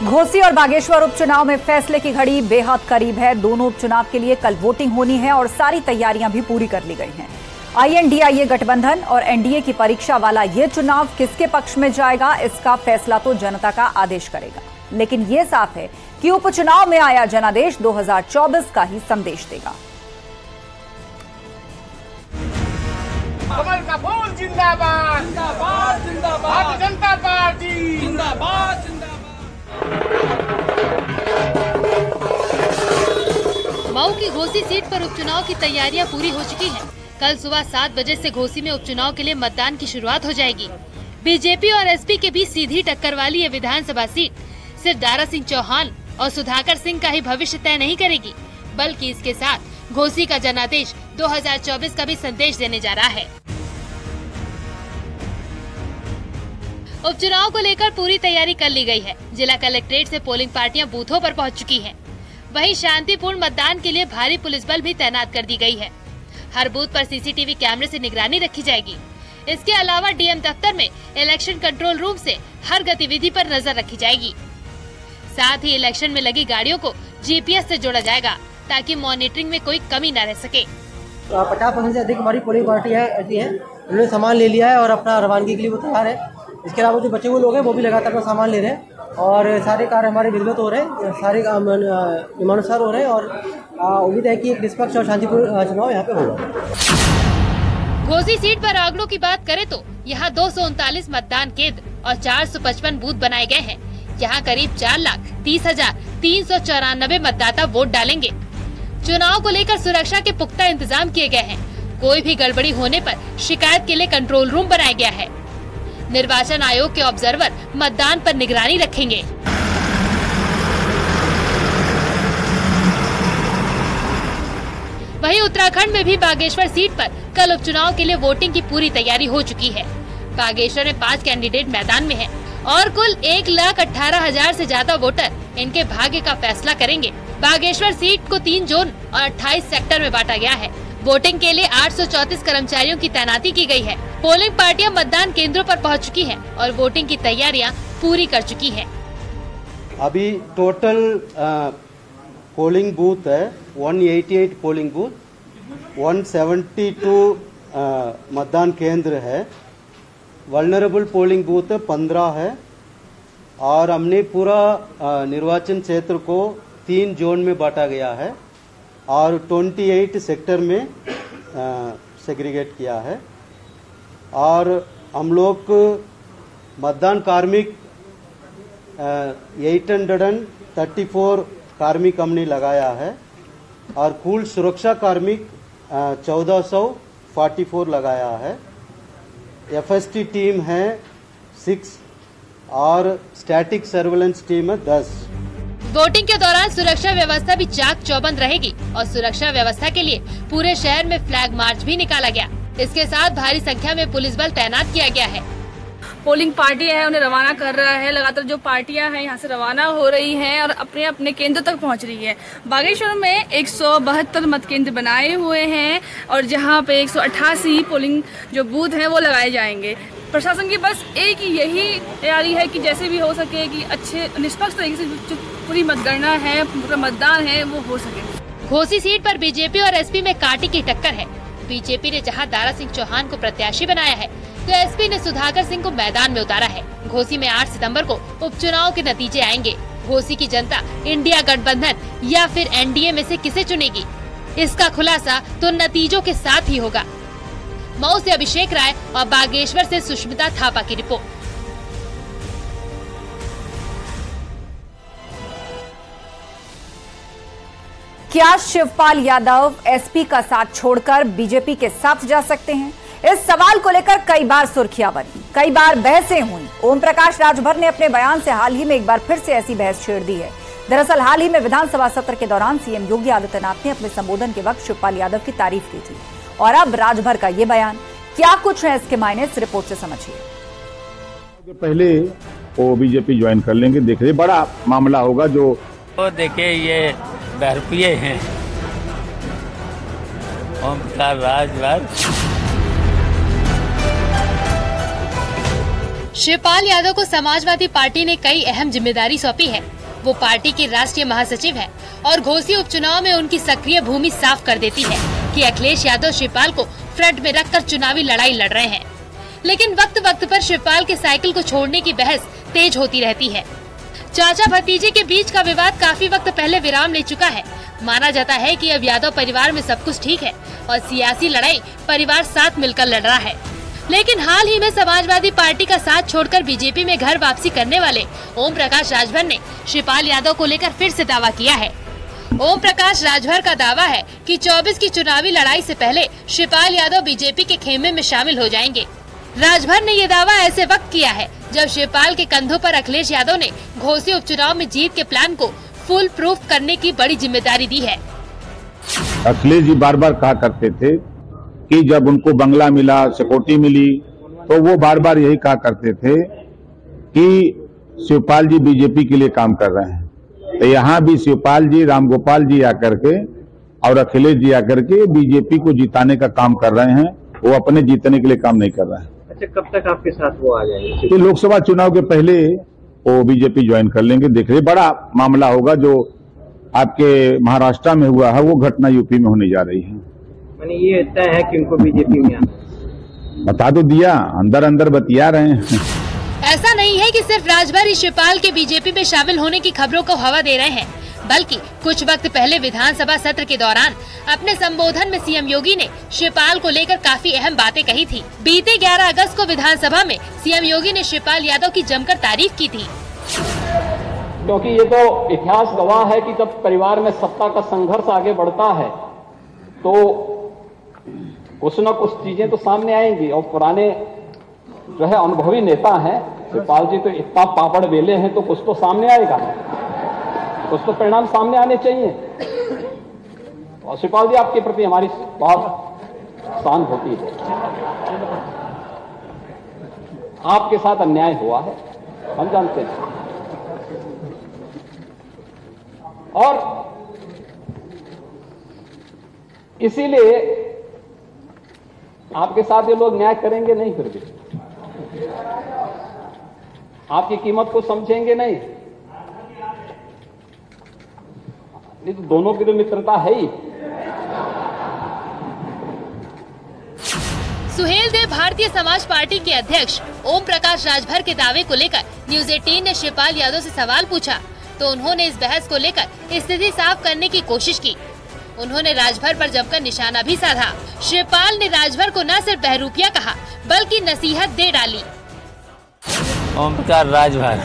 घोसी और बागेश्वर उपचुनाव में फैसले की घड़ी बेहद करीब है। दोनों उपचुनाव के लिए कल वोटिंग होनी है और सारी तैयारियां भी पूरी कर ली गई हैं। INDIA गठबंधन और NDA की परीक्षा वाला ये चुनाव किसके पक्ष में जाएगा, इसका फैसला तो जनता का आदेश करेगा। लेकिन ये साफ है कि उपचुनाव में आया जनादेश 2024 का ही संदेश देगा। कमल का फूल जिंदाबाद, जिंदाबाद, जिंदाबाद, भारतीय जनता पार्टी जिंदाबाद, जिंदाबाद। मऊ की घोसी सीट पर उपचुनाव की तैयारियां पूरी हो चुकी हैं। कल सुबह 7 बजे से घोसी में उपचुनाव के लिए मतदान की शुरुआत हो जाएगी। बीजेपी और SP के बीच सीधी टक्कर वाली ये विधानसभा सीट सिर्फ दारा सिंह चौहान और सुधाकर सिंह का ही भविष्य तय नहीं करेगी, बल्कि इसके साथ घोसी का जनादेश 2024 का भी संदेश देने जा रहा है। उपचुनाव को लेकर पूरी तैयारी कर ली गई है। जिला कलेक्ट्रेट से पोलिंग पार्टियां बूथों पर पहुंच चुकी हैं। वहीं शांतिपूर्ण मतदान के लिए भारी पुलिस बल भी तैनात कर दी गई है। हर बूथ पर CCTV कैमरे से निगरानी रखी जाएगी। इसके अलावा DM दफ्तर में इलेक्शन कंट्रोल रूम से हर गतिविधि पर नजर रखी जाएगी। साथ ही इलेक्शन में लगी गाड़ियों को GPS से जोड़ा जाएगा ताकि मॉनिटरिंग में कोई कमी न रह सके। 50% से अधिक हमारी पोलिंग पार्टी ऐसी है, उन्होंने सामान ले लिया है और अपना रवानगी के लिए वो तैयार है। इसके अलावा जो बचे हुए लोग हैं वो भी लगातार अपना सामान ले रहे हैं और सारे कार्य हमारे विधिवत हो रहे हैं, सारे नियमानुसार हो रहे हैं और उम्मीद है कि एक निष्पक्ष और शांतिपूर्ण चुनाव यहाँ पे होगा। घोसी सीट पर आंकड़ों की बात करें तो यहाँ 239 मतदान केंद्र और 455 बूथ बनाए गए हैं। यहाँ करीब 4,30,394 मतदाता वोट डालेंगे। चुनाव को लेकर सुरक्षा के पुख्ता इंतजाम किए गए हैं। कोई भी गड़बड़ी होने पर शिकायत के लिए कंट्रोल रूम बनाया गया है। निर्वाचन आयोग के ऑब्जर्वर मतदान पर निगरानी रखेंगे। वहीं उत्तराखंड में भी बागेश्वर सीट पर कल उपचुनाव के लिए वोटिंग की पूरी तैयारी हो चुकी है। बागेश्वर में 5 कैंडिडेट मैदान में हैं और कुल 1,18,000 से ज्यादा वोटर इनके भाग्य का फैसला करेंगे। बागेश्वर सीट को 3 जोन और 28 सेक्टर में बांटा गया है। वोटिंग के लिए 834 कर्मचारियों की तैनाती की गई है। पोलिंग पार्टियां मतदान केंद्रों पर पहुंच चुकी हैं और वोटिंग की तैयारियां पूरी कर चुकी हैं। अभी टोटल पोलिंग बूथ है 188 पोलिंग बूथ, 172 मतदान केंद्र है। वल्नरेबल पोलिंग बूथ 15 है और हमने पूरा निर्वाचन क्षेत्र को 3 जोन में बांटा गया है और 28 सेक्टर में सेग्रीगेट किया है। और हम लोग मतदान कार्मिक 834 कार्मिक हमने लगाया है और कुल सुरक्षा कार्मिक 1444 लगाया है। FST टीम है 6 और स्टैटिक सर्वेलेंस टीम है 10। वोटिंग के दौरान सुरक्षा व्यवस्था भी चाक चौबंद रहेगी और सुरक्षा व्यवस्था के लिए पूरे शहर में फ्लैग मार्च भी निकाला गया। इसके साथ भारी संख्या में पुलिस बल तैनात किया गया है। पोलिंग पार्टी है उन्हें रवाना कर रहा है। लगातार जो पार्टियां हैं यहाँ से रवाना हो रही हैं और अपने अपने केंद्र तक पहुँच रही है। बागेश्वर में 172 मत केंद्र बनाए हुए हैं और जहाँ पे 188 पोलिंग जो बूथ हैं वो लगाए जाएंगे। प्रशासन की बस एक यही तैयारी है कि जैसे भी हो सके कि अच्छे निष्पक्ष तरीके से जो पूरी मतगणना है, पूरा मतदान है वो हो सके। घोसी सीट पर बीजेपी और SP में कांटे की टक्कर है। बीजेपी ने जहां दारा सिंह चौहान को प्रत्याशी बनाया है तो SP ने सुधाकर सिंह को मैदान में उतारा है। घोसी में 8 सितंबर को उपचुनाव के नतीजे आएंगे। घोसी की जनता इंडिया गठबंधन या फिर NDA में से किसे चुनेगी, इसका खुलासा तो नतीजों के साथ ही होगा। मऊ से अभिषेक राय और बागेश्वर से सुष्मिता थापा की रिपोर्ट। क्या शिवपाल यादव SP का साथ छोड़कर बीजेपी के साथ जा सकते हैं? इस सवाल को लेकर कई बार सुर्खियां बनी, कई बार बहसें हुई। ओम प्रकाश राजभर ने अपने बयान से हाल ही में एक बार फिर से ऐसी बहस छेड़ दी है। दरअसल हाल ही में विधानसभा सत्र के दौरान CM योगी आदित्यनाथ ने अपने संबोधन के वक्त शिवपाल यादव की तारीफ की थी और अब राजभर का ये बयान, क्या कुछ है इसके मायने, इस रिपोर्ट से समझिए। पहले वो बीजेपी ज्वाइन कर लेंगे, देख रहे बड़ा मामला होगा जो देखिए ये बहरपिए हैं ओम प्रकाश राजभर। शिवपाल यादव को समाजवादी पार्टी ने कई अहम जिम्मेदारी सौंपी है। वो पार्टी की राष्ट्रीय महासचिव है और घोसी उपचुनाव में उनकी सक्रिय भूमि साफ कर देती है कि अखिलेश यादव शिवपाल को फ्रंट में रखकर चुनावी लड़ाई लड़ रहे हैं। लेकिन वक्त वक्त पर शिवपाल के साइकिल को छोड़ने की बहस तेज होती रहती है। चाचा भतीजे के बीच का विवाद काफी वक्त पहले विराम ले चुका है। माना जाता है कि अब यादव परिवार में सब कुछ ठीक है और सियासी लड़ाई परिवार साथ मिलकर लड़ रहा है। लेकिन हाल ही में समाजवादी पार्टी का साथ छोड़कर बीजेपी में घर वापसी करने वाले ओम प्रकाश राजभर ने शिवपाल यादव को लेकर फिर से दावा किया है। ओम प्रकाश राजभर का दावा है कि 24 की चुनावी लड़ाई से पहले शिवपाल यादव बीजेपी के खेमे में शामिल हो जाएंगे। राजभर ने ये दावा ऐसे वक्त किया है जब शिवपाल के कंधों पर अखिलेश यादव ने घोसी उपचुनाव में जीत के प्लान को फुल प्रूफ करने की बड़ी जिम्मेदारी दी है। अखिलेश जी बार बार कहा करते थे कि जब उनको बंगला मिला, सिक्योरिटी मिली, तो वो बार बार यही कहा करते थे कि शिवपाल जी बीजेपी के लिए काम कर रहे हैं। तो यहाँ भी शिवपाल जी, रामगोपाल जी आकर के और अखिलेश जी आकर के बीजेपी को जिताने का काम कर रहे हैं, वो अपने जीतने के लिए काम नहीं कर रहे हैं। अच्छा, कब तक आपके साथ वो आ जाएंगे? कि लोकसभा चुनाव के पहले वो बीजेपी ज्वाइन कर लेंगे। देख रहे, बड़ा मामला होगा जो आपके महाराष्ट्र में हुआ है, वो घटना यूपी में होने जा रही है। मैंने ये तय है कि उनको बीजेपी में आना। बता तो दिया, अंदर अंदर बतिया रहे हैं। ऐसा नहीं है कि सिर्फ राजभर ही शिवपाल के बीजेपी में शामिल होने की खबरों को हवा दे रहे हैं, बल्कि कुछ वक्त पहले विधानसभा सत्र के दौरान अपने संबोधन में सीएम योगी ने शिवपाल को लेकर काफी अहम बातें कही थी। बीते 11 अगस्त को विधानसभा में सीएम योगी ने शिवपाल यादव की जमकर तारीफ की थी। क्योंकि ये तो इतिहास गवाह है कि जब परिवार में सत्ता का संघर्ष आगे बढ़ता है तो कुछ न कुछ चीजें तो सामने आएंगी। और पुराने जो है अनुभवी नेता हैं, शिवपाल जी तो इतना पापड़ बेले हैं, तो कुछ तो सामने आएगा, कुछ तो परिणाम सामने आने चाहिए। और शिवपाल जी, आपके प्रति हमारी बहुत सहानुभूति है। आपके साथ अन्याय हुआ है, हम जानते हैं, और इसीलिए आपके साथ ये लोग न्याय करेंगे नहीं, फिर भी आपकी कीमत को समझेंगे नहीं। नहीं तो दोनों की तो मित्रता है ही। सुहेल देव भारतीय समाज पार्टी के अध्यक्ष ओम प्रकाश राजभर के दावे को लेकर न्यूज 18 ने शिवपाल यादव से सवाल पूछा तो उन्होंने इस बहस को लेकर स्थिति साफ करने की कोशिश की। उन्होंने राजभर पर जमकर निशाना भी साधा। शिवपाल ने राजभर को न सिर्फ बहरूपिया कहा बल्कि नसीहत दे डाली। ओम प्रकाश राजभर,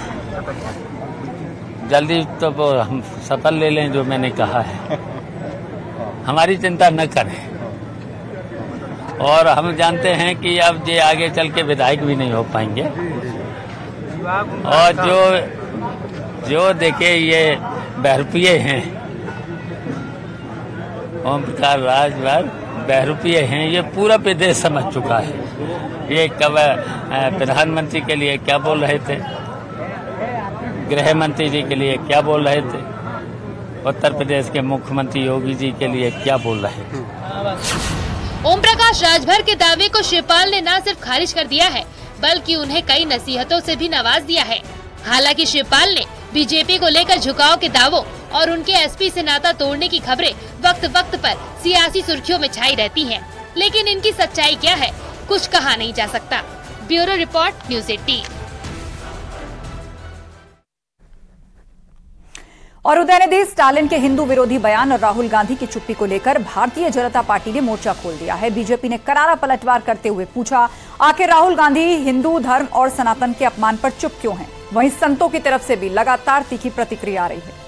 जल्दी तो हम शपथ ले लें जो मैंने कहा है, हमारी चिंता न करें। और हम जानते हैं कि अब ये आगे चल के विधायक भी नहीं हो पाएंगे। और जो देखे ये बहरूपिये हैं, ओम प्रकाश राजभर बहरूपिये हैं, ये पूरा प्रदेश समझ चुका है। ये कब प्रधानमंत्री के लिए क्या बोल रहे थे, गृह मंत्री जी के लिए क्या बोल रहे थे, उत्तर प्रदेश के मुख्यमंत्री योगी जी के लिए क्या बोल रहे थे। ओम प्रकाश राजभर के दावे को शिवपाल ने न सिर्फ खारिज कर दिया है बल्कि उन्हें कई नसीहतों से भी नवाज दिया है। हालांकि शिवपाल ने बीजेपी को लेकर झुकाव के दावों और उनके एसपी से नाता तोड़ने की खबरें वक्त वक्त पर सियासी सुर्खियों में छाई रहती हैं, लेकिन इनकी सच्चाई क्या है कुछ कहा नहीं जा सकता। Bureau report, news 18। और उदयनिधि स्टालिन के हिंदू विरोधी बयान और राहुल गांधी की चुप्पी को लेकर भारतीय जनता पार्टी ने मोर्चा खोल दिया है। बीजेपी ने करारा पलटवार करते हुए पूछा, आखिर राहुल गांधी हिंदू धर्म और सनातन के अपमान पर चुप क्यों हैं? वहीं संतों की तरफ से भी लगातार तीखी प्रतिक्रिया आ रही है।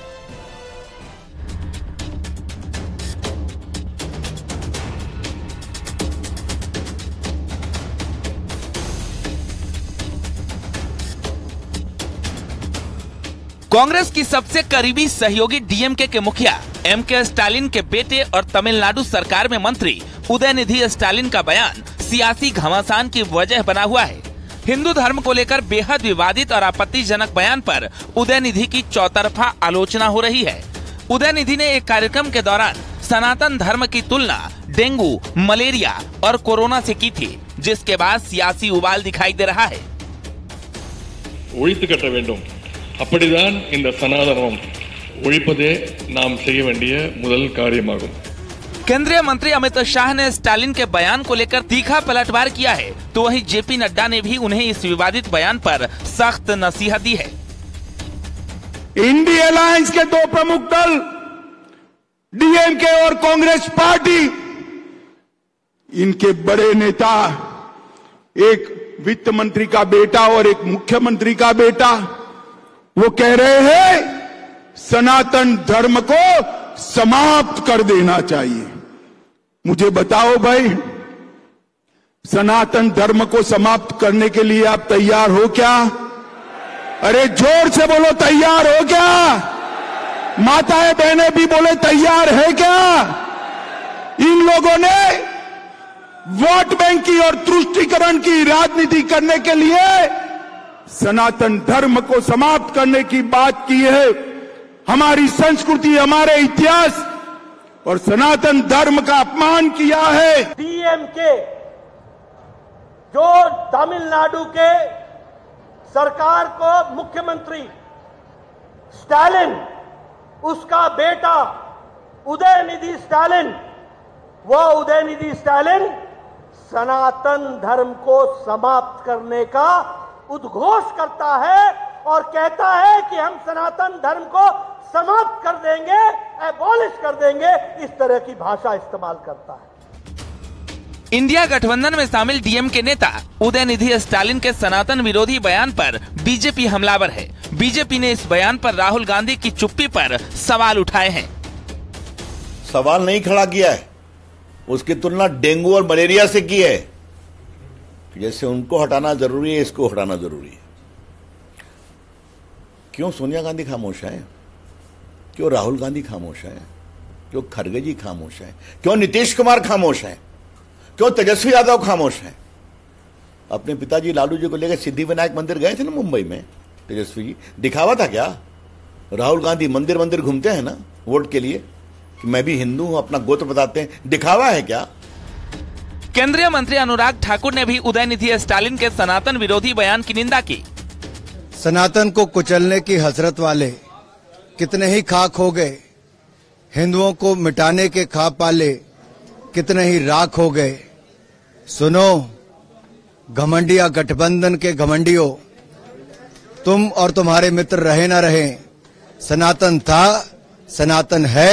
कांग्रेस की सबसे करीबी सहयोगी डीएमके के मुखिया एमके स्टालिन के बेटे और तमिलनाडु सरकार में मंत्री उदयनिधि स्टालिन का बयान सियासी घमासान की वजह बना हुआ है। हिंदू धर्म को लेकर बेहद विवादित और आपत्तिजनक बयान पर उदयनिधि की चौतरफा आलोचना हो रही है। उदयनिधि ने एक कार्यक्रम के दौरान सनातन धर्म की तुलना डेंगू, मलेरिया और कोरोना से की थी, जिसके बाद सियासी उबाल दिखाई दे रहा है। அப்படிதான் இந்த சனாதனம் ஒழிப்பதே நாம் செய்ய வேண்டிய முதல் காரியமாகும். केंद्रीय मंत्री अमित शाह ने स्टालिन के बयान को लेकर तीखा पलटवार किया है, तो वहीं जेपी नड्डा ने भी उन्हें इस विवादित बयान पर सख्त नसीहत दी है। इंडी अलायंस के दो प्रमुख दल डीएमके और कांग्रेस पार्टी, इनके बड़े नेता, एक वित्त मंत्री का बेटा और एक मुख्यमंत्री का बेटा, वो कह रहे हैं सनातन धर्म को समाप्त कर देना चाहिए। मुझे बताओ भाई, सनातन धर्म को समाप्त करने के लिए आप तैयार हो क्या? अरे जोर से बोलो, तैयार हो क्या? माताएं बहनें भी बोले तैयार है क्या? इन लोगों ने वोट बैंक की और तुष्टीकरण की राजनीति करने के लिए सनातन धर्म को समाप्त करने की बात की है। हमारी संस्कृति, हमारे इतिहास और सनातन धर्म का अपमान किया है। डीएमके जो तमिलनाडु के सरकार को मुख्यमंत्री स्टालिन, उसका बेटा उदयनिधि स्टालिन, वो उदयनिधि स्टालिन सनातन धर्म को समाप्त करने का उद्घोष करता है और कहता है कि हम सनातन धर्म को समाप्त कर देंगे, एबॉलिश कर देंगे, इस तरह की भाषा इस्तेमाल करता है। इंडिया गठबंधन में शामिल डीएमके नेता उदयनिधि स्टालिन के सनातन विरोधी बयान पर बीजेपी हमलावर है। बीजेपी ने इस बयान पर राहुल गांधी की चुप्पी पर सवाल उठाए हैं। सवाल नहीं खड़ा किया है, उसकी तुलना डेंगू और मलेरिया से की है। जैसे उनको हटाना जरूरी है, इसको हटाना जरूरी है। क्यों सोनिया गांधी खामोश है? क्यों राहुल गांधी खामोश है? क्यों खड़गे जी खामोश है? क्यों नीतीश कुमार खामोश है? क्यों तेजस्वी यादव खामोश है? अपने पिताजी लालू जी को लेकर सिद्धिविनायक मंदिर गए थे ना मुंबई में, तेजस्वी जी, दिखावा था क्या? राहुल गांधी मंदिर मंदिर घूमते हैं ना वोट के लिए कि मैं भी हिंदू हूं, अपना गोत्र बताते हैं, दिखावा है क्या? केंद्रीय मंत्री अनुराग ठाकुर ने भी उदयनिधि स्टालिन के सनातन विरोधी बयान की निंदा की। सनातन को कुचलने की हसरत वाले कितने ही खाक हो गए, हिंदुओं को मिटाने के ख्वाब पाले कितने ही राख हो गए। सुनो घमंडिया गठबंधन के घमंडियों, तुम और तुम्हारे मित्र रहे ना रहे, सनातन था, सनातन है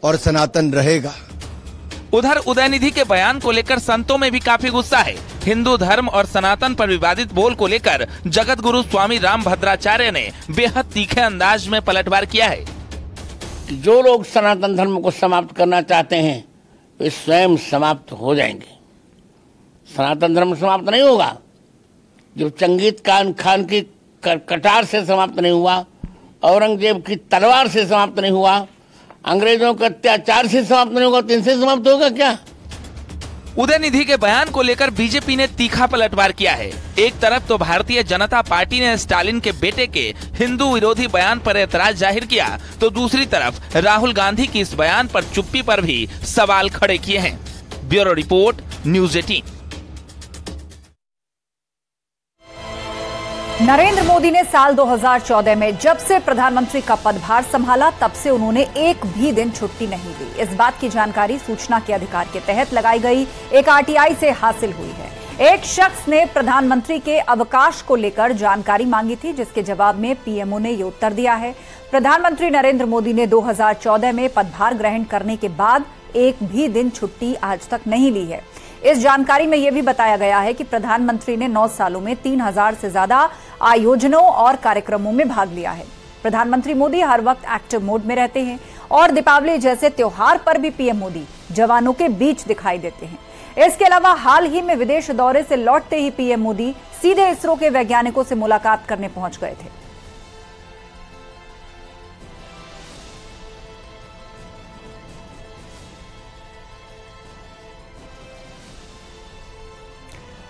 और सनातन रहेगा। उधर उदयनिधि के बयान को लेकर संतों में भी काफी गुस्सा है। हिंदू धर्म और सनातन पर विवादित बोल को लेकर जगत गुरु स्वामी रामभद्राचार्य ने बेहद तीखे अंदाज में पलटवार किया है। जो लोग सनातन धर्म को समाप्त करना चाहते हैं वे स्वयं समाप्त हो जाएंगे। सनातन धर्म समाप्त नहीं होगा। जो चंगेज खान की कटार से समाप्त नहीं हुआ, औरंगजेब की तलवार से समाप्त नहीं हुआ, अंग्रेजों के अत्याचार से समाप्त नहीं होगा, तो इनसे समाप्त होगा क्या? उदयनिधि के बयान को लेकर बीजेपी ने तीखा पलटवार किया है। एक तरफ तो भारतीय जनता पार्टी ने स्टालिन के बेटे के हिंदू विरोधी बयान पर एतराज जाहिर किया, तो दूसरी तरफ राहुल गांधी की इस बयान पर चुप्पी पर भी सवाल खड़े किए हैं। Bureau report, news 18। Narendra Modi ने साल 2014 में जब से प्रधानमंत्री का पदभार संभाला तब से उन्होंने एक भी दिन छुट्टी नहीं ली। इस बात की जानकारी सूचना के अधिकार के तहत लगाई गई एक आरटीआई से हासिल हुई है। एक शख्स ने प्रधानमंत्री के अवकाश को लेकर जानकारी मांगी थी, जिसके जवाब में पीएमओ ने ये उत्तर दिया है। प्रधानमंत्री नरेंद्र मोदी ने 2014 में पदभार ग्रहण करने के बाद एक भी दिन छुट्टी आज तक नहीं ली है। इस जानकारी में यह भी बताया गया है कि प्रधानमंत्री ने 9 सालों में 3000 से ज्यादा आयोजनों और कार्यक्रमों में भाग लिया है। प्रधानमंत्री मोदी हर वक्त एक्टिव मोड में रहते हैं और दीपावली जैसे त्योहार पर भी पीएम मोदी जवानों के बीच दिखाई देते हैं। इसके अलावा हाल ही में विदेश दौरे से लौटते ही पीएम मोदी सीधे इसरो के वैज्ञानिकों से मुलाकात करने पहुंच गए थे।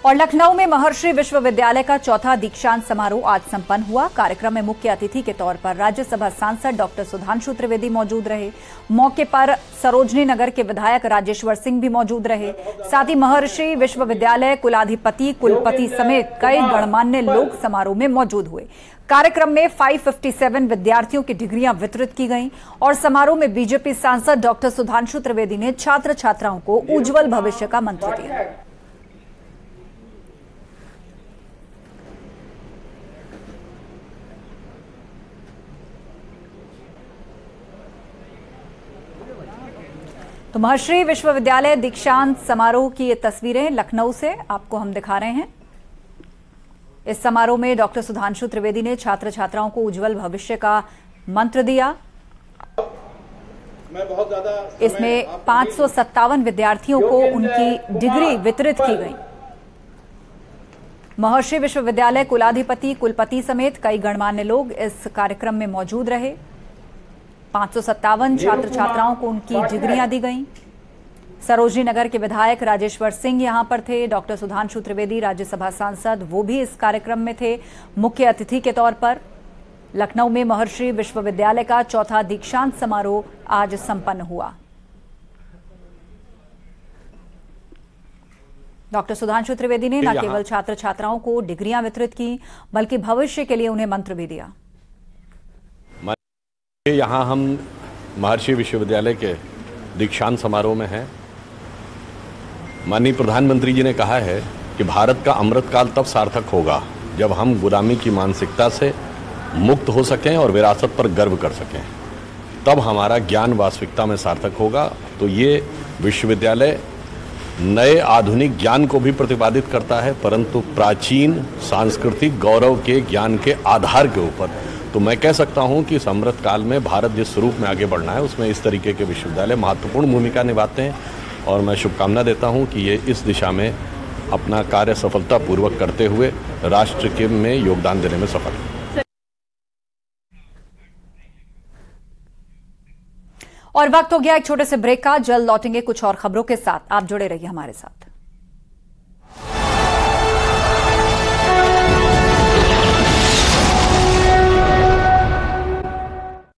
और लखनऊ में महर्षि विश्वविद्यालय का चौथा दीक्षांत समारोह आज संपन्न हुआ। कार्यक्रम में मुख्य अतिथि के तौर पर राज्यसभा सांसद डॉक्टर सुधांशु त्रिवेदी मौजूद रहे। मौके पर सरोजनी नगर के विधायक राजेश्वर सिंह भी मौजूद रहे। साथ ही महर्षि विश्वविद्यालय कुलाधिपति कुलपति समेत कई गणमान्य लोग समारोह में मौजूद हुए। कार्यक्रम में 557 विद्यार्थियों की डिग्रियां वितरित की गईं और समारोह में बीजेपी सांसद डॉक्टर सुधांशु त्रिवेदी ने छात्र छात्राओं को उज्जवल भविष्य का मंत्र दिया। तो महर्षि विश्वविद्यालय दीक्षांत समारोह की ये तस्वीरें लखनऊ से आपको हम दिखा रहे हैं। इस समारोह में डॉक्टर सुधांशु त्रिवेदी ने छात्र छात्राओं को उज्जवल भविष्य का मंत्र दिया। इसमें 557 विद्यार्थियों को उनकी डिग्री वितरित की गई। महर्षि विश्वविद्यालय कुलाधिपति कुलपति समेत कई गणमान्य लोग इस कार्यक्रम में मौजूद रहे। 557 छात्र छात्राओं को उनकी डिग्रियां दी गईं। सरोजनी नगर के विधायक राजेश्वर सिंह यहां पर थे। डॉक्टर सुधांशु त्रिवेदी राज्यसभा सांसद वो भी इस कार्यक्रम में थे मुख्य अतिथि के तौर पर। लखनऊ में महर्षि विश्वविद्यालय का चौथा दीक्षांत समारोह आज संपन्न हुआ। डॉक्टर सुधांशु त्रिवेदी ने न केवल छात्र छात्राओं को डिग्रियां वितरित की बल्कि भविष्य के लिए उन्हें मंत्र भी दिया। यहाँ हम महर्षि विश्वविद्यालय के दीक्षांत समारोह में हैं। माननीय प्रधानमंत्री जी ने कहा है कि भारत का अमृतकाल तब सार्थक होगा जब हम गुलामी की मानसिकता से मुक्त हो सकें और विरासत पर गर्व कर सकें। तब हमारा ज्ञान वास्तविकता में सार्थक होगा। तो ये विश्वविद्यालय नए आधुनिक ज्ञान को भी प्रतिपादित करता है, परंतु प्राचीन सांस्कृतिक गौरव के ज्ञान के आधार के ऊपर। तो मैं कह सकता हूं कि इस अमृत काल में भारत जिस स्वरूप में आगे बढ़ना है उसमें इस तरीके के विश्वविद्यालय महत्वपूर्ण भूमिका निभाते हैं और मैं शुभकामना देता हूं कि ये इस दिशा में अपना कार्य सफलतापूर्वक करते हुए राष्ट्र के में योगदान देने में सफल हैं। और वक्त हो गया एक छोटे से ब्रेक का। जल्द लौटेंगे कुछ और खबरों के साथ। आप जुड़े रहिए हमारे साथ।